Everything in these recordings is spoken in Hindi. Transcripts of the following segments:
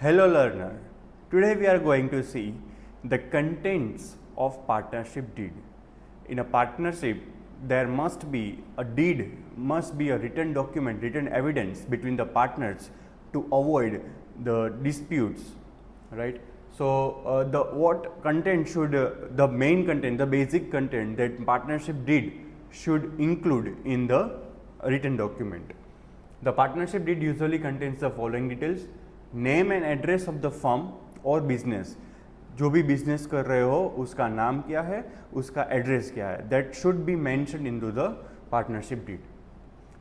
Hello learner, today we are going to see the contents of partnership deed. In a partnership, there must be a deed, must be a written document, written evidence between the partners to avoid the disputes, right? So what content should the main content, the basic content that partnership deed should include in the written document. The partnership deed usually contains the following details: name and address of the firm और बिजनेस, जो भी बिजनेस कर रहे हो उसका नाम क्या है, उसका एड्रेस क्या है, that should be mention in to the partnership deed.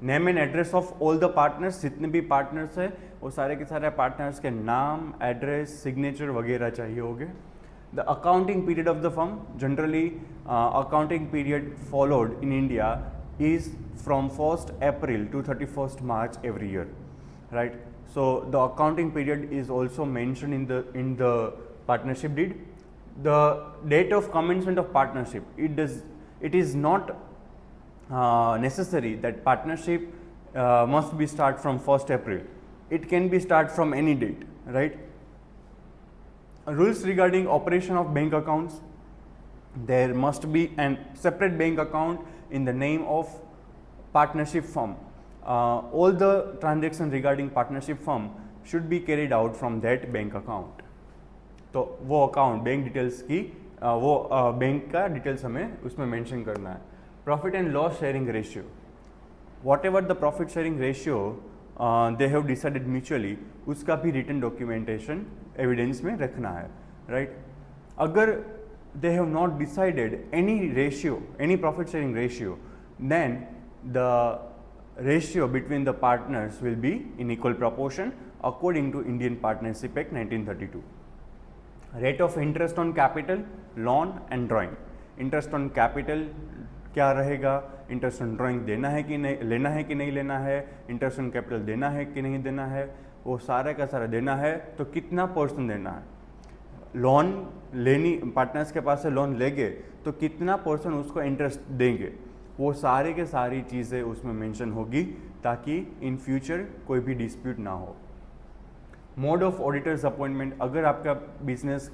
Name and address of all the partners, जितने भी पार्टनर्स है वो सारे के सारे पार्टनर्स के नाम, एड्रेस, सिग्नेचर वगैरह चाहिए होंगे. The accounting period of the firm, generally accounting period followed in India is from 1st April to 31st March every year, right? So the accounting period is also mentioned in the partnership deed. The date of commencement of partnership, it is not necessary that partnership must be start from 1st April. It can be start from any date, right? Rules regarding operation of bank accounts, there must be a separate bank account in the name of partnership firm. All the transactions regarding partnership firm should be carried out from that bank account. तो वो अकाउंट बैंक डिटेल्स की वो बैंक का डिटेल्स हमें उसमें मेंशन करना है. Profit and loss sharing ratio, what ever the profit sharing ratio they have decided mutually, उसका भी रिटन डॉक्यूमेंटेशन एविडेंस में रखना है, राइट? अगर they have not decided any ratio, any profit sharing ratio, then the ratio between the partners will be in equal proportion according to Indian Partnership Act 1932. Rate of interest on capital, loan and drawing. Interest on capital क्या रहेगा, इंटरेस्ट ऑन ड्राइंग देना है कि नहीं, लेना है कि नहीं लेना है, इंटरेस्ट ऑन कैपिटल देना है कि नहीं देना है, वो सारा का सारा देना है तो कितना परसेंट देना है. लोन लेनी, पार्टनर्स के पास से लोन लेंगे तो कितना परसेंट उसको इंटरेस्ट देंगे, वो सारे के सारी चीज़ें उसमें मेंशन होगी ताकि इन फ्यूचर कोई भी डिस्प्यूट ना हो. मोड ऑफ ऑडिटर्स अपॉइंटमेंट, अगर आपका बिजनेस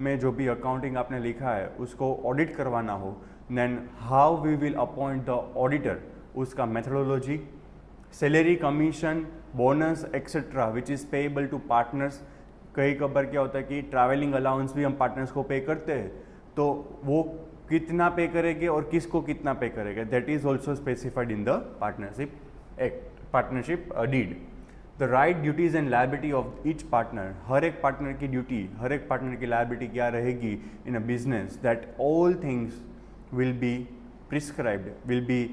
में जो भी अकाउंटिंग आपने लिखा है उसको ऑडिट करवाना हो, then how we will appoint the auditor, उसका methodology. Salary, commission, bonus etcetera which is payable to partners. कई कबार क्या होता है कि ट्रैवलिंग अलाउंस भी हम पार्टनर्स को पे करते हैं, तो वो कितना पे करेंगे और किसको कितना पे करेंगे, that is also specified in the partnership act, partnership deed. The right, duties and liability of each partner, हर एक पार्टनर की ड्यूटी, हर एक पार्टनर की लायबिलिटी क्या रहेगी in a business, that all things will be prescribed, will be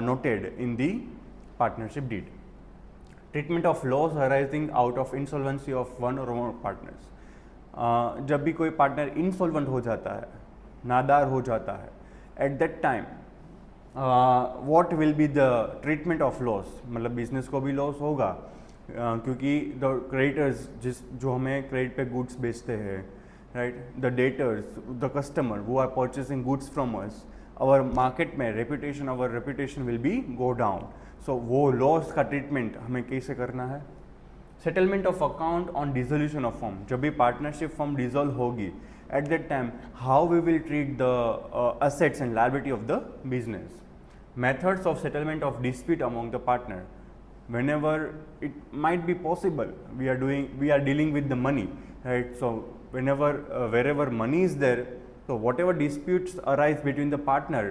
noted in the partnership deed. Treatment of loss arising out of insolvency of one or more partners. जब भी कोई पार्टनर इंसॉल्वेंट हो जाता है, नादार हो जाता है, eight that time what will be the treatment of loss, मतलब बिजनेस को भी लॉस होगा क्योंकि द क्रेडिटर्स जो हमें क्रेडिट पे गुड्स बेचते हैं, right, the debtors, the customer वो are purchasing goods from us, our market में reputation, our reputation will be go down. So वो लॉस का ट्रीटमेंट हमें कैसे करना है. Settlement of account on dissolution of firm, जब भी पार्टनरशिप फर्म डिसॉल्व होगी at that time how we will treat the assets and liability of the business. Methods of settlement of dispute among the partner, whenever it might be possible, we are dealing with the money, right? So wherever money is there, so whatever disputes arise between the partner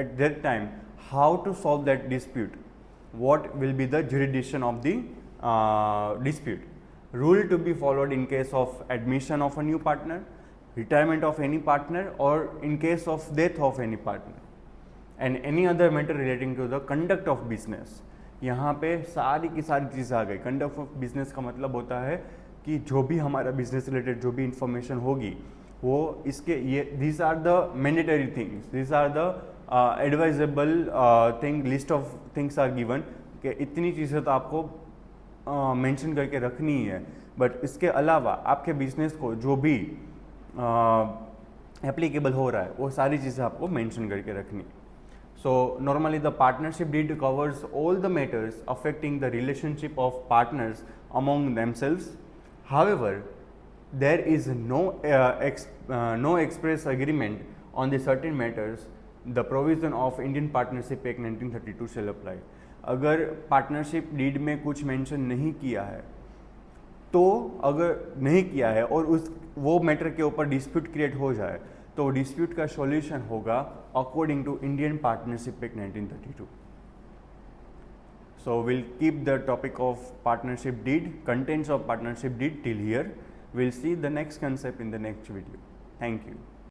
at that time, how to solve that dispute, what will be the jurisdiction of the dispute. Rule to be followed in case of admission of a new partner, retirement of any partner, or in case of death of any partner, and any other matter relating to the conduct of business. यहाँ पे सारी की सारी चीज़ें आ गई. कंडक्ट ऑफ बिजनेस का मतलब होता है कि जो भी हमारा बिजनेस रिलेटेड जो भी इंफॉर्मेशन होगी वो इसके ये these are the mandatory things, these are the advisable thing, list of things are given कि इतनी चीज़ें तो आपको मेंशन करके रखनी ही है. बट इसके अलावा आपके बिजनेस को जो भी एप्लीकेबल हो रहा है वो सारी चीज़ें आपको मेंशन करके रखनी. So normally the partnership deed covers all the matters affecting the relationship of partners among themselves, However, there is no express agreement on the certain matters. The provision of Indian Partnership Act 1932 shall apply. अगर पार्टनरशिप डीड में कुछ मेंशन नहीं किया है, तो अगर नहीं किया है और उस वो मैटर के ऊपर डिस्प्यूट क्रिएट हो जाए, तो डिस्प्यूट का सॉल्यूशन होगा according to Indian partnership act 1932. So we'll keep the topic of partnership deed, contents of partnership deed till here. We'll see the next concept in the next video. Thank you.